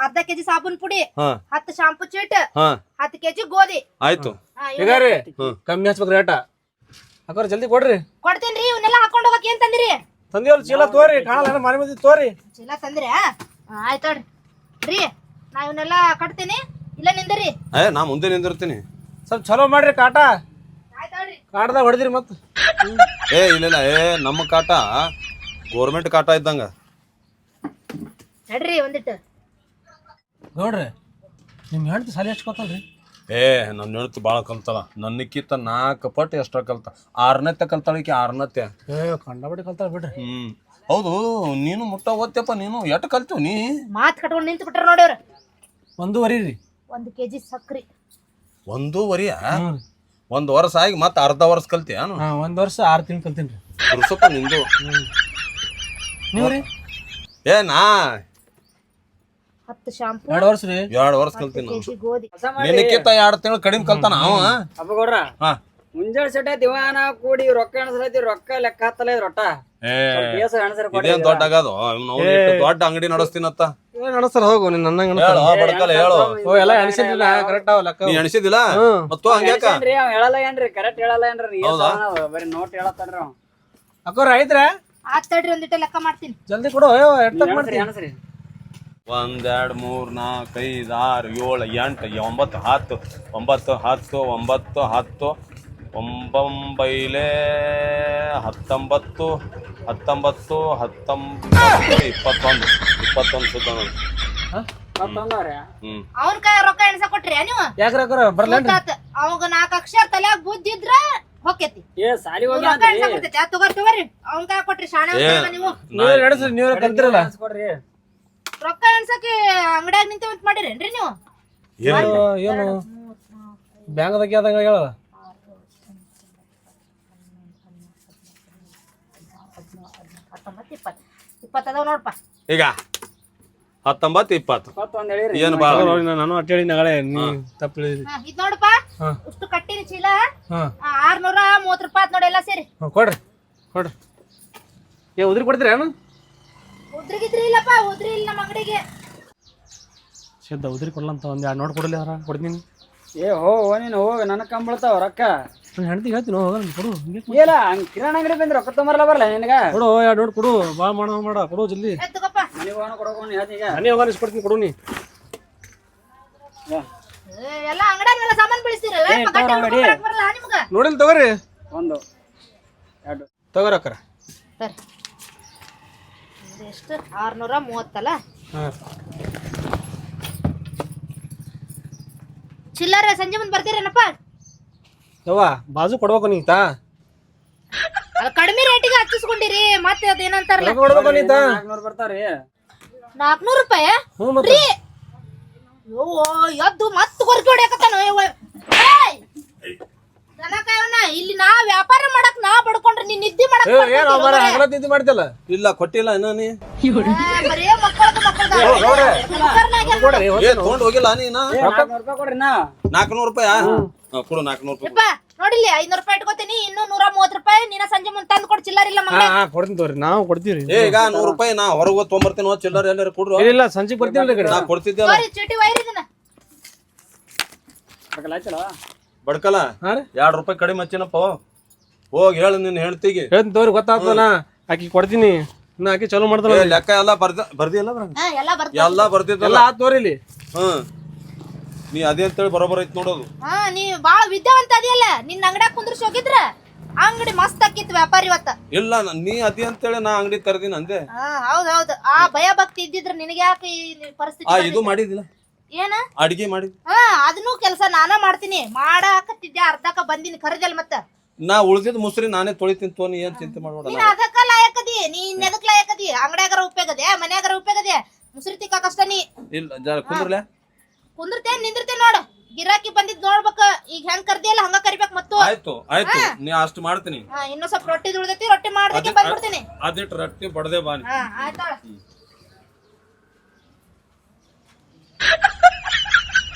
ಅರ್ಧ ಕೆಜಿ ಸಾಬೂನ್ ಪುಡಿ, ಹಾ 10 ಶಾಂಪೂ ಚೀಟ್, ಹಾ 10 ಕೆಜಿ ಗೋಧಿ. ಆಯ್ತು. ಈಗ ರೀ ಕಮ್ಮಿ ಹಚ್ಬೇಕು ರೇಟ. ಅಕ್ಕಾರ ಜಲ್ದಿ ಕೊಡ್ರಿ. ಕೊಡ್ತೇನ್ರಿ. ಇವನ್ನೆಲ್ಲ ಹಾಕೊಂಡ್ ಹೋಗಕ್ ಏನ್ ತಂದಿರಿ? ತಂದಿವಲ್ ಚೀಲ ತೋರಿ ಕಾಣಲ್ಲ ಮನೆ ಮಂದಿ ತೋರಿ. ಚೀಲ ತಂದ್ರಿ? ಆಯ್ತು ರೀ ನಾ ಇವನ್ನೆಲ್ಲ ಕಟ್ತೀನಿ. ಇಲ್ಲ ನಿಂದ್ರಿ. ನಾ ಮುಂದೆ ನಿಂದಿರ್ತೀನಿ. ಸ್ವಲ್ಪ ಚಲೋ ಮಾಡ್ರಿ ಕಾಟ. ಆಯ್ತಾಳ್ರಿ. ಕಾಟದಾಗ ಹೊಡೆದ್ರಿ ಮತ್ತ. ಇಲ್ಲ ನಮ್ಮ ಕಾಟ ಗೋರ್ಮೆಂಟ್ ಕಾಟ ಇದ್ದಂಗ. ನಡ್ರಿ ಒಂದಿಟ್ಟು. ನೋಡ್ರಿ ನಿಮ್ ಹೆಂಡತಿ ಸಾಲಿ ಎಷ್ಟು ಕಲ್ತಲ್ರಿ? ನನ್ನ ಹೆಣ್ತಿ ಭಾಳ ಕಲ್ತಾಳ. ನನ್ನಕ್ಕಿಂತ 4 ಪಟ್ಟು ಎಷ್ಟ ಕಲ್ತ. 6ನೇತೆ ಕಲ್ತಾಳಿಕೆ 6ನೇತೆ. ಕಂಡಬಡಿ ಕಲ್ತಾಳ ಬಿಡ್ರಿ. ಹೌದು ನೀನು ಮುಟ್ಟ ಓದ್ತಪ್ಪ. ನೀನು ಎಟ್ ಕಲ್ತೀವ್ ನೀ? ಮಾತ್ ಕಟ್ಕೊಂಡ್ ನಿಂತು ಬಿಟ್ರ ನೋಡ್ರಿ ಅವ್ರ. 1.5 ರೀ. 1 ಕೆಜಿ ಸಕ್ರಿ. 1.5? 1 ವರ್ಷ ಆಗಿ ಮತ್ತೆ ಅರ್ಧ ವರ್ಷ ಕಲ್ತಿಯಾನು? 1 ವರ್ಷ 6 ತಿಂಗಳು ಕಲ್ತೀನಿ. ಸ್ವಲ್ಪ ನಿಂದು. ನೀವ್ರಿ? ನಾ 10 ಶಾಂಪೂ, 2 ವರ್ಷ ರೀ. 2 ವರ್ಷ ಕಲ್ತೀನಿ. ಕೆಜಿ ಗೋಧಿ. ನಿನಕ್ಕಿಂತ 2 ತಿಂಗಳು ಕಡಿಮೆ ಕಲ್ತಾನ ಅವ. ಅಪ್ಪ ಗೌಡ್ರ ಹಾ ಮುಂಜಾನೆ ಸಟ ದಿವಾನ ಕೂಡಿ ರೊಕ್ಕ ಎಣಸಲೈತಿ, ರೊಕ್ಕ ಲೆಕ್ಕ ಹತ್ತಲ್ಲ ರೊಟ್ಟ ಇದೇನ್ ದೊಡ್ಡ ಆಗದು. ದೊಡ್ಡ ಅಂಗಡಿ ನಡೆಸ್ತೀನತ್ತ. ಏನ್ ಅನಸ್ತಾರ ಹೋಗು ನೀನ್ ನನ್ನ ಹೇಳು ಬಡ್ಕಲ್ಲ ಹೇಳು. ಓ ಎಲ್ಲ ಎಣಿಸಿದ್ದಿಲ್ಲ ಕರೆಕ್ಟ್ ಅವ ಲೆಕ್ಕ ನೀ ಎಣಿಸಿದಿಲ್ಲ ಮತ್ತು ಹಂಗ್ಯಾಕ ಏನ್ರಿ ಅವ್ ಹೇಳಲ್ಲ ಏನ್ರಿ ಕರೆಕ್ಟ್ ಹೇಳಲ್ಲ ಏನ್ರಿ ಹೌದಾ? ಬರೀ ನೋಟ್ ಹೇಳತ್ತಾನ್ರಿ ಅವ್ ಅಕ್ಕೋರ ಐತ್ರ ಆತ್ ತಡ್ರಿ ಒಂದಿಟ್ಟ ಲೆಕ್ಕ ಮಾಡ್ತೀನಿ. ಜಲ್ದಿ ಕೊಡು ಎಟ್ಟಕ್ ಮಾಡ್ತೀನಿ ಅನ್ಸ್ರಿ 1 2 3 4 5 6 7 8 9 10 9 10 9 10 9 19 19 19 21 ಸುತ್ತ ನೋಡಿ. ಮತ್ತೊಂದವ್ರಿ ಅವನ್ ಕೈ ರೊಕ್ಕ ಎಣ್ಸ ಕೊಟ್ರಿ ನೀವು ಯಾಕ್ರ ಅಕ್ಕೋರ ಬರ್ಲೇನ್ರಿ ಅವಾಗ 4 ಅಕ್ಷರ ತಲ್ಯಾಗ ಬುದ್ಧಿದ್ರ ಹೊಕ್ಕೇತಿ. ಏ ಸಾಲಿ ಹೋಗಿ ರೊಕ್ಕ ಎಣ್ಸ ಕೊಡ್ತೈತಿ ತಗೋರಿ ಅವನ್ ಕೈ ಕೊಟ್ರಿ ಶಾಣೆ ನೀವು. ನೀವ್ ನಡೆಸ್ರಿ ನೀವ್ ಕಲ್ತಿರಲ್ಲ ಕೊಡ್ರಿ ರೊಕ್ಕ ಎಣ್ಸಕ್ಕೆ ಅಂಗಡ್ಯಾಗ ನಿಂತ ಮಾಡಿರೇನ್ರಿ ನೀವು? ಏನು ಬ್ಯಾಂಕ್ದಾಗ ಆದಂಗ ಹೇಳ 20 ಅದಾವ ನೋಡ್ಪ. ಈಗ 19 20 ಮತ್ತೊಂದ್ ಹೇಳಿರಿ ಏನು ಬಾ ನಾನು ಅಟ್ಟೇಳಿ ನಗಳೆ ನೀ ತಪ್ಪು ಹೇಳಿದ್ರಿ ಇದ್ ನೋಡಪ್ಪ ಹಾ. ಇಷ್ಟು ಕಟ್ಟಿನ ಚೀಲ ಹಾ 630 ರೂಪಾಯಿ ನೋಡಿ ಎಲ್ಲ ಸೇರಿ. ಕೊಡ್ರಿ ಕೊಡ್ರಿ ಏ ಉದ್ರಿ ಕೊಡ್ತೀರ ಏನು ಉದ್ರಿಗಿದ್ರಿ ಇಲ್ಲಪ್ಪ ಉದ್ರಿ ಇಲ್ಲ ನಮ್ಮ ಅಂಗಡಿಗೆ. ಸಿದ್ಧ ಉದ್ರಿ ಕೊಡ್ಲಂತ ಒಂದ್ 2 ನೋಟ್ ಕೊಡಲಿ ಅವ್ರ ಕೊಡ್ತೀನಿ ಏ ನೀನು ಹೋಗ ನನಗ್ ಕಂಬಳ್ತಾವ ರೊಕ್ಕ ನಾನು ಹೆಣ್ತಿಗೆ ಹೇಳ್ತೀನಿ ಹೋಗ ಕೊಡು ಹಿಂಗೆ ಇಲ್ಲ ಹಂಗ ಕಿರಾಣ ಅಂಗಡಿ ಬಂದ್ರೆ ರೊಕ್ಕ ತೊಂಬರಲ್ಲ ಬರಲ್ಲ ನಿನಗ ಕೊಡು 2 ನೋಟ್ ಕೊಡು ಬಾ ಮಾಡ ಕೊಡು ಜಲ್ದಿ ಎತ್ತುಗಪ್ಪ. ಮನೆಗೆ ಹೋಗೋಣ ಕೊಡೋಣ ಹೇಳ್ತೀಗ ನಾನೇ ಹೋಗ ಇಸ್ಕೊಡ್ತೀನಿ ಕೊಡು ನೀ ಎಲ್ಲ ಅಂಗಡಿಯಾಗೆಲ್ಲ ಸಾಮಾನ್ ಬೀಳಿಸ್ತೀರಲ್ಲ ಬರಲ್ಲ ನಿಮ್ಗ. ನೋಡಿಲ್ ತಗೋರಿ 1 2 ತಗೋರಿ ಅಕ್ಕರ ಸರಿ ಎಷ್ಟು 630 ಅಲ್ಲ. ಹಾಂ ಚಿಲ್ಲರೆ ಸಂಜೆ ಮುಂದೆ ಬರ್ತೀರೇನಪ್ಪ? ಯವ್ವ ಬಾಜು ಕೊಡ್ಬೇಕು ನೀ ತಾ ಅದು ಕಡಿಮೆ ರೇಟಿಗೆ ಹಚ್ಚಿಸ್ಕೊಂಡಿರಿ ಮತ್ತೆ ಅದೇನಂತಾರಲ್ಲ ಕೊಡ್ಬೇಕು ನೀ ತಾ 400 ಬರ್ತಾವ್ರಿ 400 ರೂಪಾಯಿ ಹ್ಞೂ ಮತ್ತೆ ಎದ್ದು ಮತ್ತೆ ಕೊರಕೆ ಹೊಡ್ಯಾಕತ್ತಾನ ಇಲ್ಲಿ ನಾ ವ್ಯಾಪಾರ ಮಾಡಕ್ ನಾ ಬಡ್ಕೊಂಡ್ರೆ ನೀನ್ ನಿದ್ದೆ ಮಾಡಕ್ ಏನು ಹಗಲ ತಿಂತಿ ಮಾಡ್ತಿಲ್ಲ ಇಲ್ಲ ಕೊಟ್ಟಿಲ್ಲ ಇನ್ನ ನೀ ಬರೇ ಮಕ್ಕಳದು ಕೊಡ್ರಿ ಏ ತೊಗೊಂಡ್ ಹೋಗಿಲ್ಲ ನೀನ 400 ರೂಪಾಯಿ ಕೊಡ್ರಿ ನಾ 400 ರೂಪಾಯಿ ಕೊಡು 400 ರೂಪಾಯಿ ನೋಡಿಲ್ಲಿ 500 ರೂಪಾಯಿ ಇಟ್ಕೋತೀನಿ ಇನ್ನು 130 ರೂಪಾಯಿ ನೀನ ಸಂಜೆ ಮುಂದೆ ತಂದು ಕೊಡ್ ಚಿಲ್ಲರ್ ಇಲ್ಲ ಮಗ. ಹಾಂ ಕೊಡ್ತೀನಿ ತಗೋರಿ ನಾವು ಕೊಡ್ತೀವಿ ಏ ಈಗ 100 ರೂಪಾಯಿ ನಾ ಹೊರಗೆ ಹೋಗಿ ತೊಗೊಂಬರ್ತೀನಿ ಚಿಲ್ಲರ್ ಎಲ್ಲಾರು ಕೊಡ್ರು ಇಲ್ಲ ಸಂಜೆಗೆ ಬರ್ತೀನಿ ಕಡೆ ನಾ ಕೊಡ್ತಿದ್ದೆಲ್ಲ ಚೀಟಿ ವೈರ್ ಇದನ್ನ ಆಯ್ತಲ್ಲ ಬಡ್ಕಲ್ಲ ಹಾಂ ರೀ 2 ರೂಪಾಯಿ ಕಡಿಮೆ ಹಚ್ಚಿನಪ್ಪ ಹೋಗಿ ಹೇಳು ನಿನ್ನ ಹೆಣ್ತಿಗೆ ಹೇಳ್ತೀನಿ ತಗೋರಿ ಗೊತ್ತಾಗ್ತದನ ಆಕಿ ಕೊಡ್ತೀನಿ ಇನ್ನು ಆಕಿ ಚಲೋ ಮಾಡ್ತಾಳ ಲೆಕ್ಕ ಎಲ್ಲ ಬರ್ದಿಲ್ಲ ಎಲ್ಲ ಬರ್ತದೆ. ಎಲ್ಲ ಬರ್ದಿದ್ದಲ್ಲ ಎಲ್ಲ ಆತ್ ತೋರಿ ಇಲ್ಲಿ ಹ್ಮ್ ನೀ ಅದೇ ಅಂತೇಳಿ ಬರೋಬರ್ ಐತಿ ನೋಡೋದು ನೀ ಬಾಳ ವಿದ್ಯಾವಂತ ಅದಿಯಲ್ಲ ನಿನ್ನ ಅಂಗಡ್ಯಾಗ ಕುಂದ್ರಿಸಿ ಹೋಗಿದ್ರ ಅಂಗಡಿ ಮಸ್ತ್ ಆಕಿತ್ತು ವ್ಯಾಪಾರ ಇವತ್ತ. ಇಲ್ಲ ನೀ ಅದೇ ಅಂತೇಳಿ ನಾ ಅಂಗಡಿ ಕರ್ದೀನಿ ಅಂದೆ ಹೌದೌದು ಆ ಭಯ ಭಕ್ತಿ ಇದ್ದಿದ್ರ ನಿನಗೆ ಯಾಕೆ ಈ ಪರಿಸ್ಥಿತಿ ಇದು ಮಾಡಿದಿಲ್ಲ ಏನ ಅಡಿಗೆ ಮಾಡಿ ಅದನ್ನು ಕೆಲಸ ನಾನ ಮಾಡ್ತೀನಿ ಮಾಡಾಕತ್ತಿದ್ದೆ ಅರ್ಧಕ್ಕ ಬಂದಿನಿ ಖರೀದಲ್ ಮತ್ತ ನಾ ಉಳ್ದಿದ್ ಮುಸ್ರಿ ನಾನೇ ತೊಳಿತೀನಿ ತೋನಿ ಏನ್ ಚಿಂತೆ ಮಾಡ್ಬೇಡ ನೀನ್ ಅದಕ್ಕ ಲಾಯಕದಿ ನೀ ಇನ್ನೆದಕ್ ಲಾಯಕದಿ ಅಂಗಡ್ಯಾಗರ ಉಪಯೋಗದೆ ಮನ್ಯಾಗರ ಉಪಯೋಗದೆ ಮುಸ್ರಿ ತಿಕ್ಕ ಕಷ್ಟ ನೀ ಇಲ್ಲ ಜರ ಕುಂದ್ರಲೆ ಕುಂದಿರ್ತೇನ್ ನಿಂದಿರ್ತೇನ್ ನೋಡು ಗಿರಾಕಿ ಬಂದಿದ್ ನೋಡ್ಬೇಕ ಈಗ ಹೆಂಗ್ ಕರ್ದಿಯಲ್ಲ ಹಂಗ ಕರಿಬೇಕ್ ಮತ್ತು ಆಯ್ತು ನೀ ಅಷ್ಟು ಮಾಡ್ತೀನಿ ಇನ್ನೂ ಸ್ವಲ್ಪ ರೊಟ್ಟಿ ದುಳ್ದೈತಿ ರೊಟ್ಟಿ ಮಾಡ್ದಕ್ಕೆ ಬಂದ್ಬಿಡ್ತೀನಿ. ಅದಿಟ್ಟು ರೊಟ್ಟಿ ಬಡದೆ ಬಾನಿ ಆಯ್ತಾಳ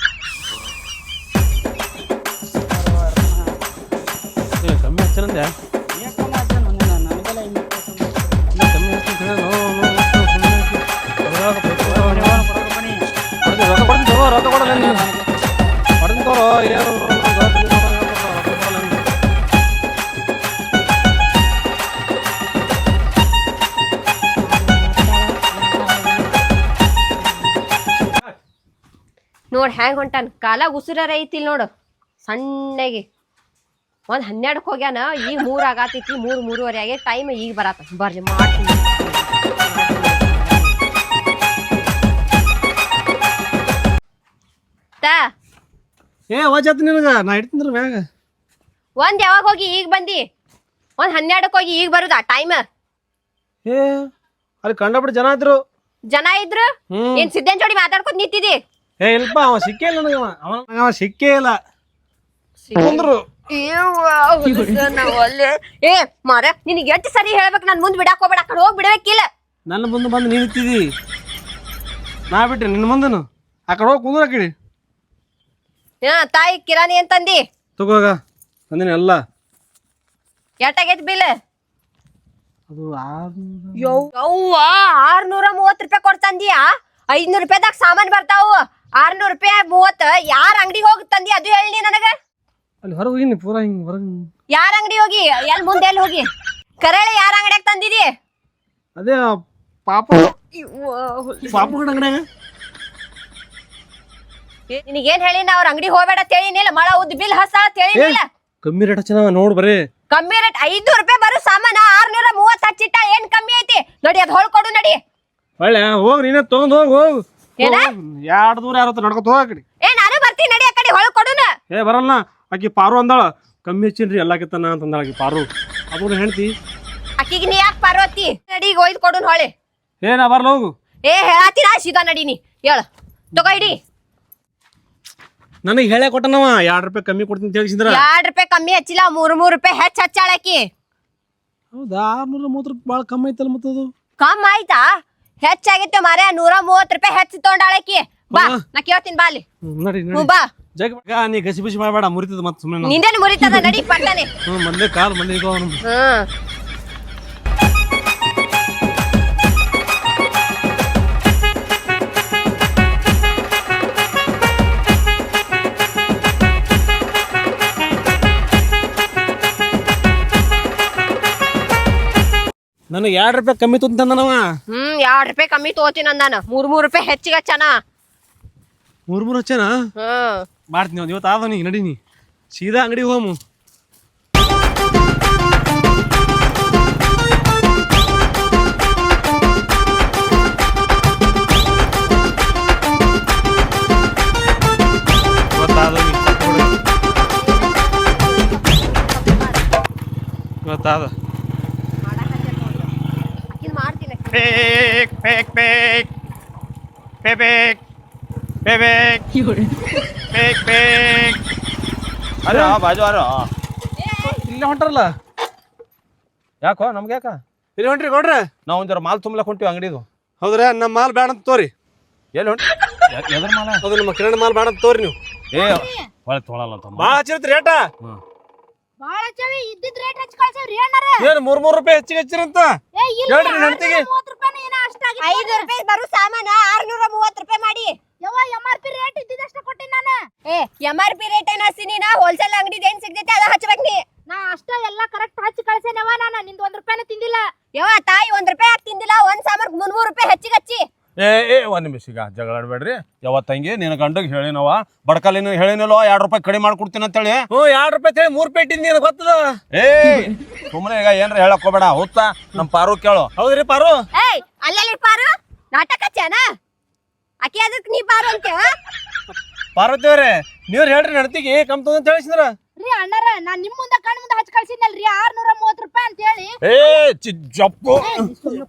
ಕಮ್ಮಿ ಹಚ್ಚನಂದೆ ನನಗೆಲ್ಲ ಹಿಂಗೆ ಕಮ್ಮಿ ಹಚ್ತೀನಿ ರೊಕ್ಕ ಕೊಡ್ತೀನಿ ತಗೋ ರೊಕ್ಕ ಕೊಡಲ್ಲ ನೀನು ಕೊಡ್ತೀನಿ ತಗೋ ಏನು ನೋಡ್ ಹ್ಯಾಂಗ್ ಹೊಂಟಾನ ಕಾಲಾಗ ಉಸಿರಾರ ಐತಿಲ್ ನೋಡು ಸಣ್ಣಗೆ 12ಕ್ಕೆ ಹೋಗ್ಯಾನ ಈಗ 3 ಆಗತೈತಿ 3:30 ಆಗೇ ಟೈಮ್ ಈಗ ಬರತ್ತ ಬರ್ಲಿ ಮಾಡ್ತೀನಿ ತಾ ಏ ವಾಜಾತ್ ನಿನಗ ನಾ ಇಡ್ತೀನಿ ಮ್ಯಾಗ ಒಂದ್ ಯಾವಾಗ ಹೋಗಿ ಈಗ ಬಂದಿ 12ಕ್ಕೆ ಹೋಗಿ ಈಗ ಬರುದಾ ಟೈಮ್ ಏ ಅಲ್ಲಿ ಕಂಡಬಿಟ್ಟು ಜನ ಇದ್ರು ಜನ ಇದ್ರು ಏನ್ ಸಿದ್ದೇನ್ ಜೋಡಿ ಮಾತಾಡ್ಕೊತ ನಿಂತಿದಿ ಏ ಇಲ್ಪ ಅವ ಸಿಕ್ಕೇ ಇಲ್ಲ ನನಗೆ ಅವ ಸಿಕ್ಕೇ ಇಲ್ಲ ಕುಂದ್ರು ಏ ಮಾರ ನಿನಗೆ ಎಷ್ಟು ಸರಿ ಹೇಳ್ಬೇಕು ನನ್ ಮುಂದ್ ಬಿಡಾಕ್ ಹೋಗ್ಬೇಡ ಆ ಕಡೆ ಹೋಗಿ ಬಿಡ್ಬೇಕಿಲ್ಲ ನನ್ನ ಮುಂದೆ ಬಂದು ನೀನು ನಿಂತಿದ್ದಿ ನಾ ಬಿಟ್ರೆ ನಿನ್ನ ಮುಂದನು ಆ ಕಡೆ ಹೋಗಿ ಕುಂದ್ರ ಕಡೆ ತಾಯಿ ಕಿರಾಣಿ ಅಂತಂದಿ ತಗೋಗ ಅಂದಿನ ಎಲ್ಲ ಎಷ್ಟಾಗೈತಿ ಬಿಲ್ ಅದು ಯವ್ವ 630 ರೂಪಾಯಿ ಕೊಡ್ತಂದಿಯಾ 500 ರೂಪಾಯಿದಾಗ ಸಾಮಾನ್ ಬರ್ತಾವು 600 ರೂಪಾಯಿ 30 ಯಾರ ಅಂಗಡಿ ಹೋಗಿ ತಂದಿ ಅದು ಹೇಳಿ ನನಗ ಅಲ್ಲಿ ಹೊರಗೆ ಹೋಗಿನಿ ಪೂರಾ ಹಿಂಗೆ ಹೊರಗೆ. ಯಾರ ಅಂಗಡಿ ಹೋಗಿ ಎಲ್ ಮುಂದೆ ಎಲ್ಲಿ ಹೋಗಿ ಕರಳೆ ಯಾರ ಅಂಗಡಿಯಾಗ ತಂದಿದಿ ಅದೇ ಪಾಪ ಅಂಗಡಿಯಾಗ ನಿನಗೇನ್ ಹೇಳಿ ಅವ್ರ ಅಂಗಡಿ ಹೋಗ್ಬೇಡ ತಿಳಿನಿಲ್ಲ ಮಳ ಉದ್ದ ಬಿಲ್ ಹಸ ತಿಳಿನಿಲ್ಲ ಕಮ್ಮಿ ರೇಟ್ ಹಚ್ಚ ನೋಡ್ ಬರ್ರಿ. ಕಮ್ಮಿ ರೇಟ್ 500 ರೂಪಾಯಿ ಬರೋ ಸಾಮಾನ 630 ಹಚ್ಚಿಟ್ಟ ಏನ್ ಕಮ್ಮಿ ಐತಿ ನಡಿ ಅದ್ ಹೊಳ್ಕೊಡು ನಡಿ ಒಳ್ಳೆ ಹೋಗ್ ನೀನೇ ತಗೊಂಡ್ ಹೋಗ್ ಏನ? ಎರಡು ದೂರ ಯಾರ ನಡ್ಕೊತ ಹೋಗ ಕಡೆ. ಏ ನಾನು ಬರ್ತೀನಿ ನಡಿ ಆ ಕಡೆ ಹೊಳ್ಕೊಡುನ ಏ ಬರಲ್ಲ ಆಕಿ ಪಾರು ಅಂದಾಳ ಕಮ್ಮಿ ಹಚ್ಚಿನ್ರಿ ಎಲ್ಲಾಕಿತ್ತನ ಅಂತಂದಾಳ ಆಕಿ ಪಾರು ಅದು ಹೆಣ್ತಿ. ಅಕ್ಕಿಗೆ ನೀ ಯಾಕೆ ಪಾರ್ವತಿ ನಡಿ ಈಗ ಒಯ್ದು ಕೊಡುನ್ ಹೊಳೆ ಏನ ಬರ್ಲ ಹೋಗು. ಏ ಹೇಳತ್ತೀನ ಸೀದಾ ನಡೀನಿ ಹೇಳ ತಗೋ ಇಡಿ ನನಗೆ ಹೇಳೇ ಕೊಟ್ಟನವ 2 ರೂಪಾಯಿ ಕಮ್ಮಿ ಕೊಡ್ತೀನಿ ತಿಳಿಸಿದ್ರ. 2 ರೂಪಾಯಿ ಕಮ್ಮಿ ಹಚ್ಚಿಲ್ಲ 3 ರೂಪಾಯಿ ಹೆಚ್ಚ ಹಚ್ಚಾಳಕಿ. ಹೌದಾ 630 ರೂಪಾಯಿ ಭಾಳ ಕಮ್ಮಿ ಐತಲ್ಲ ಮತ್ತದು. ಕಮ್ಮ ಆಯ್ತಾ ಹೆಚ್ಚಾಗಿತ್ತು ಮಾರ್ಯ 130 ರೂಪಾಯಿ ಹೆಚ್ಚು ತಗೊಂಡಾಳಕಿ. ಬಾ ನಾ ಕೇಳ್ತೀನಿ ಬಾ ಅಲ್ಲಿ ನಡಿ ಹ್ಞೂ ಬಾ ಜಗ ನೀ ಗಸಿ ಬಿಸಿ ಮಾಡಬೇಡ ಮುರಿತದ ಮತ್ತೆ ಸುಮ್ಮನೆ. ನಿಂದೇನು ಮುರಿತದ ನಡಿ ಪಟ್ಟಾನೆ. ಮೊದಲೇ ಕಾಲ್ ಮೊದಲೇ ಈಗ ನನಗೆ 2 ರೂಪಾಯಿ ಕಮ್ಮಿ ತಂದನವ. 2 ರೂಪಾಯಿ ಕಮ್ಮಿ ತಗೋತೀನಿ ಅಂದಾನ 3 ರೂಪಾಯಿ ಹೆಚ್ಚಿಗೆ ಹಚ್ಚಾನ. 3 ಹಚ್ಚನ ಮಾಡ್ತೀನಿ ಒಂದು ಇವತ್ತು ಆದ ನೀ ನಡೀನಿ ಸೀದಾ ಅಂಗಡಿ ಹೋಮು. ಇವತ್ತಾದ ಮಾಡ್ತೀನಿ Pek, pek, pek. Pek. Pek. Pek, pek. ಅರೆ ಬಾಜು ಅರ ಇಲ್ಲೇ ಹೊಂಟಾರಲ್ಲ ಯಾಕೋ ನಮ್ಗೆ ಯಾಕ ಇಲ್ಲಿ ಹೊಂಟ್ರಿ ಕೊಡ್ರೆ ನಾವು ಒಂದ್ ಜರ ಮಾಲ್ ತುಂಬಲಕ್ ಹೊಂಟಿವಿ ಅಂಗಡಿದು. ಹೌದ್ರಾ ನಮ್ಮ ಮಾಲ್ ಬೇಡ ಅಂತ ತೋರಿ. ಎಲ್ಲಿ ಹೊಂಟಿ ಎದ್ರ ಮಾಲ ಹೌದು ನಮ್ಮ ಕಿರಾಣಿ ಮಾಲ್ ಬೇಡ ಅಂತ ತೋರಿ ನೀವು. ಏ ಒಳಗೆ ತೊಗೊಳಲ್ಲ ತಮ್ಮ. ಭಾಳ ಹಚ್ಚಿರತ್ರಿ ರೇಟ. ಬಾಳ ಚವಿ ಇದ್ದಿದ್ ರೇಟ್ ಹಚ್ಚ ಕಳ್ಸೇವ್ರಿ ಅಣ್ಣಾರ. ಏನು 3 ರೂಪಾಯಿ ಹೆಚ್ಚಿಗೆ ಹಚ್ಚಿರಂತ ಏ ಇಲ್ಲ ಹೇಳ್ರಿ ನಡ್ತಿಗೆ 30 ರೂಪಾಯಿ ಏನ ಅಷ್ಟಾಗಿ 5 ರೂಪಾಯಿ ಬರೋ ಸಾಮಾನ 630 ರೂಪಾಯಿ ಮಾಡಿ. ಯವ್ವ MRP ರೇಟ್ ಇದ್ದಿದ್ದಷ್ಟ ಕೊಟ್ಟಿನಿ ನಾನು. ಏ MRP ರೇಟ್ ಏನ ಹಚ್ಚಿನಿ ನಾ ಹೋಲ್ಸೇಲ್ ಅಂಗಡಿದ ಏನ್ ಸಿಗ್ತೈತಿ ಅದ ಹಚ್ಬೇಕು ನೀ. ನಾ ಅಷ್ಟ ಎಲ್ಲಾ ಕರೆಕ್ಟ್ ಹಚ್ಚಿ ಕಳ್ಸೇನವ ನಾನು ನಿಂದ 1 ರೂಪಾಯಿನ ತಿಂದಿಲ್ಲ. ಯವ್ವ ತಾಯಿ 1 ರೂಪಾಯಿ ಹಾಕಿ ತಿಂದಿಲ್ಲ ಒಂದ್ ಸಾಮಾನ್ 3 ರೂಪಾಯಿ ಹೆಚ್ಚಿಗೆ ಹಚ್ಚಿ. ಏ ಒಂದ್ ನಿಮಿಷ ಈಗ ಜಗಳ ಆಡ್ಬೇಡ್ರಿ. ಯಾವತ್ತಂಗೆ ನಿನ್ನ ಗಂಡಗ್ ಹೇಳಿನವ ಬಡ್ಕಲಿನ ಹೇಳಿನಲ್ವ 2 ರೂಪಾಯಿ ಕಡಿಮೆ ಮಾಡ್ಕೊಡ್ತೀನಿ ಅಂತೇಳಿ. 2 ರೂಪಾಯಿ ಹೇಳಿ 3 ರೂಪಾಯಿ ಇಟ್ಟಿನಿ ನಿನಗೆ ಗೊತ್ತದ. ಏ ಸುಮ್ಮನೆ ಈಗ ಏನ್ರ ಹೇಳಕ್ ಹೋಗ್ಬೇಡ ಹುತ್ತ ನಮ್ ಪಾರು ಕೇಳು. ಹೌದ್ರಿ ಪಾರು ಏಯ್ ಅಲ್ಲೆಲ್ಲಿ ಪಾರು ನಾಟಕ ಹಚ್ಚಾನ ಆಕಿ ಅದಕ್ಕೆ ನೀ ಪಾರು ಅಂತ. ಪಾರ್ವತಿ ಅವ್ರೆ ನೀವ್ರು ಹೇಳ್ರಿ ನಡ್ತಿಗೆ ಕಮ್ ತಗೊಂಡ್ ತಿಳಿಸಿದ್ರ. ರೀ ಅಣ್ಣಾರ ನಾ ನಿಮ್ ಮುಂದ ಕಣ್ ಮುಂದ ಹಚ್ಚಿ ಕಳ್ಸಿನಲ್ರಿ 630 ರೂಪಾಯಿ ಅಂತ ಹೇಳಿ. ಏ ಜಪ್ಪು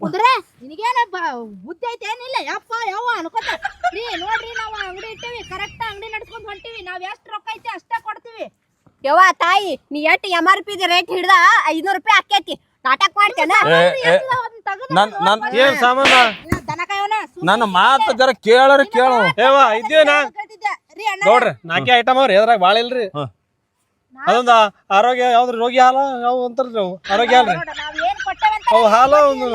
ಕುಂದ್ರೆ ನಿನಗೇನ ಬುದ್ಧಿ ಐತೆ ಏನಿಲ್ಲ ಯಪ್ಪ ಯಾವ ಅನ್ಕೋತ ರೀ ನೋಡ್ರಿ ನಾವು ಅಂಗಡಿ ಇಟ್ಟಿವಿ ಕರೆಕ್ಟ್ ಅಂಗಡಿ ನಡ್ಸ್ಕೊಂಡ್ ಹೊಂಟಿವಿ ನಾವ್ ಎಷ್ಟ್ ರೊಕ್ಕ ಐತಿ ಅಷ್ಟ ಕೊಡ್ತೀವಿ. ಯವ್ವ ತಾಯಿ ನೀ ಎಷ್ಟ್ MRP ರೇಟ್ ಹಿಡ್ದ 500 ರೂಪಾಯಿ ಆಕೈತಿ ನಾಟಕ ಮಾಡ್ತೇನ. ಏನ್ ಸಾಮಾನ ನನ್ನ ಮಾತು ಜರ ಕೇಳರಿ ಕೇಳು. ಏವ ಇದ್ದೀನಾ ರೀ ಅಣ್ಣ ನೋಡ್ರಿ 4 ಐಟಮ್ ಅವ್ರಿ ಎದ್ರಾಗ ಭಾಳ ಇಲ್ರಿ. ಅದೊಂದು ಆರೋಗ್ಯ ಯಾವ್ದ್ರಿ ರೋಗಿ ಹಾಲ ಯಾವ ಅಂತಾರ್ರಿ ಅವು ಆರೋಗ್ಯ ಹಾಲ್ರಿ ನಾವ್ ಏನ್ ಕೊಟ್ಟೇವಂತ ಅವು ಹಾಲು ಒಂದು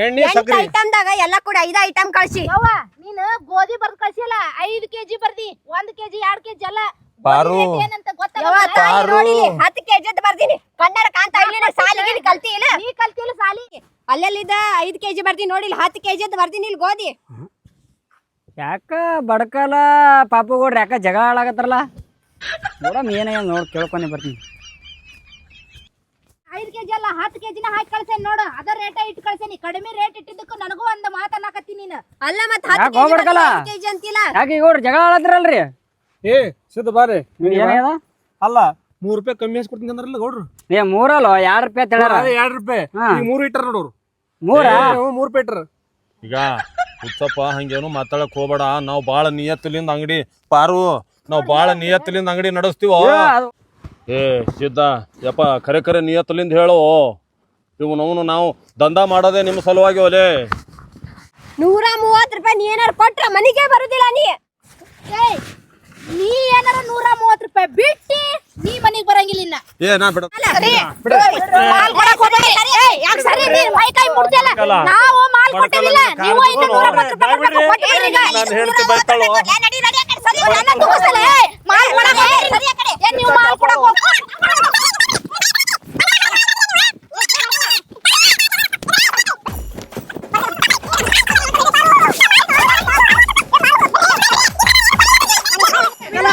ಎಣ್ಣೆ 8 ಸಕ್ರಿ. ಐಟಮ್ದಾಗ ಎಲ್ಲ ಕೂಡ 5 ಐಟಮ್ ಕಳ್ಸಿ. ಯವ್ವ ನೀನ್ ಗೋಧಿ ಬರ್ದ್ ಕಳ್ಸಿಲ್ಲ 5 kg ಬರ್ದಿ 1 kg 2 kg ಅಲ್ಲ. ಪಾರು. ಗೋಧಿ rate ಏನಂತ ಯವ್ವ ಗೊತ್ತಾಗಲ್ಲ. ತಾಯಿ ನೋಡಿ 10 kg ಬರ್ದೀನಿ ಕನ್ನಡ ಕಾಂತ ಇಲ್ಲಿ ಸಾಲಿಗೆ ಕಲ್ತಿ ಇಲ್ಲ ನೀ ಕಲ್ತಿಲ್ಲ ಸಾಲಿ ಅಲ್ಲೆಲ್ಲಿದ್ದ 5 kg ಬರ್ತೀನಿ ನೋಡಿ 10 kg ಅಂತ ಬರ್ತೀನಿ ಇಲ್ಲಿ ಗೋಧಿ. ಯಾಕ ಬಡ್ಕಲ ಪಾಪುಗೌಡ್ರಿ ಯಾಕ ಜಗಳ ಆಡಾಕತ್ತಾರಲ್ಲ ನೋಡಮ್ ಏನಾಗ ನೋಡಿ ಕೇಳ್ಕೊಂಡೆ ಬರ್ತೀನಿ. 5 kg ಅಲ್ಲ 10 kg ನ ಹಾಕಿ ಕಳ್ಸೇನ್ ನೋಡು ಅದ ರೇಟ ಇಟ್ಟು ಕಳ್ಸೇನಿ ಕಡಿಮೆ ರೇಟ್ ಇಟ್ಟಿದ್ದಕ್ಕೂ ನನಗೂ ಒಂದ್ ಮಾತನ್ನಾಕತ್ತಿ ನೀನು. ಅಲ್ಲ ಮತ್ ಯಾಕ್ 10 ಹೋಗ್ಬಿಡ್ಕಲ್ಲ? kg ಅಂತಿಲ್ಲ. ಯಾಕೆ ಈಗ ಗೌಡ್ರಿ ಜಗಳ ಆಡತ್ರಲ್ರಿ ಏ ಸಿದ್ಧ ಬಾರಿ ಏನಾಗ್ಯದ ಅಲ್ಲ 3 ರೂಪಾಯಿ ಕಮ್ಮಿ ಹಚ್ಚಿ ಕೊಡ್ತೀನಿ ಅಂದ್ರಲ್ಲ ಗೌಡ್ರು. ಏ 3 ಅಲ್ವ 2 ರೂಪಾಯಿ ತೆಳ್ಯಾರ. ಅದೇ 2 ರೂಪಾಯಿ ಹಾ. ಈಗ 3 ಇಟ್ಟಾರ ನೋಡೋರು. 3 3 ರೂಪಾಯಿ ಇಟ್ಟಾರ. ಈಗ ಹುಚ್ಚಪ್ಪ ಹಂಗೇನು ಮಾತಾಡಕ್ ಹೋಗ್ಬೇಡ. ನಾವು ಬಾಳ ನಿಯತ್ತಲಿಂದ ಅಂಗಡಿ ಪಾರು ನಾವು ಬಾಳ ನಿಯತ್ತಲಿಂದ ಅಂಗಡಿ ನಡೆಸ್ತೀವ. ಏ ಸಿದ್ಧ ಯಪ್ಪ ಖರೆ ಖರೆ ನಿಯತ್ತಲಿಂದ ಹೇಳು. ಇವು ನಾವು ದಂಧ ಮಾಡೋದೇ ನಿಮ್ಮ ಸಲುವಾಗಿ ಒಲೆ. 130 ರೂಪಾಯಿ ನೀ ಏನಾರು ಕೊಟ್ರ ಮನಿಗೆ ಬರುದಿಲ್ಲ ನೀ. ಏಯ್ ನೀ ಏನಾರ 130 ರೂಪಾಯಿ ಬಿಟ್ಟಿ ನೀ ಮನಿಗ್ ಬರಂಗಿಲ್ಲ ಇನ್ನ. ಏ ನಾ ಬಿಡ ಮಾಲ್ ಕೊಡಕ್ ಹೋಗ್ಬೇಡಿ. ಏಯ್ ಯಾಕ್ ಸರಿ ನೀ ಮೈ ಕೈ ಮುಡ್ತಿಯಲ್ಲ ನಾವು ಮಾಲ್ ಕೊಟ್ಟಿಲ್ಲ ನೀವು 130 ರೂಪಾಯಿ ಕೊಟ್ಬಿಡ್ರಿ ಈಗ. ನನ್ನ ಹೆಂಡತಿ ಬೈತಾಳು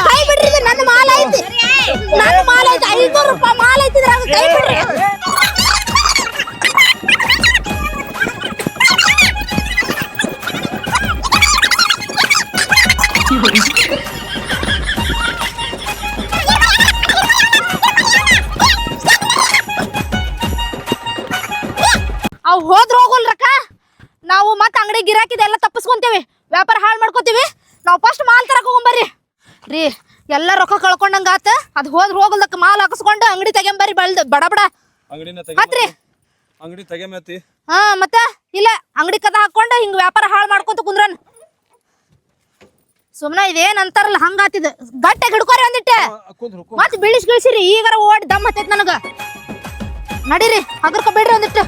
ಕೈ ಬಿಡ್ರಿ, ಇದು ನನ್ನ ಮಾಲ್ ಐತಿ. ನನ್ನ ಮಾಲ್ ಐತಿ, 500 ರೂಪಾಯಿ ಮಾಲ್ ಐತಿ, ಇದ್ರಾಗ ಕೈ ಬಿಡ್ರಿ. ಅವ್ ಹೋದ್ರ ಹೋಗಲ್ರಕ್ಕ, ನಾವು ಮತ್ತೆ ಅಂಗಡಿ ಗಿರಾಕಿದೆಲ್ಲ ತಪ್ಪಿಸ್ಕೊಂತೀವಿ, ವ್ಯಾಪಾರ ಹಾಳು ಮಾಡ್ಕೋತೀವಿ. ನಾವು ಫಸ್ಟ್ ಮಾಲ್ ತರಕ ಹೋಗ್ಬರ್ರಿ ರೀ. ಎಲ್ಲ ರೊಕ್ಕ ಕಳ್ಕೊಂಡಂಗ ಆತ. ಅದು ಹೋದ್ರ ಹೋಗಲ್ದಕ್ಕ ಮಾಲ್ ಹಾಕಿಸ್ಕೊಂಡು ಅಂಗಡಿ ತೆಗೆಂಬರ್ರಿ. ಬಡ ಬಡ ಹತ್ರಿ ಅಂಗಡಿ ತೆಗೆಮತಿ. ಹಾ ಮತ್ತೆ ಇಲ್ಲ ಅಂಗಡಿ ಕದ ಹಾಕೊಂಡು ಹಿಂಗ್ ವ್ಯಾಪಾರ ಹಾಳು ಮಾಡ್ಕೊಂತ ಕುಂದ್ರನ್. ಸುಮ್ನ ಇದೇನ್ ಅಂತಾರಲ್ಲ ಹಂಗಾತಿದ್ ಗಟ್ಟೆ ಹಿಡ್ಕೋರಿ ಒಂದಿಟ್ಟೆ. ಮತ್ತೆ ಬೀಳಿಸಿರಿ, ಈಗಾರ ಓಡಿ ದಮ್ ಹತ್ತೈತ್ ನನಗ. ನಡೀರಿ, ಅದ್ರಕ ಬಿಡ್ರಿ ಒಂದಿಟ್ಟು.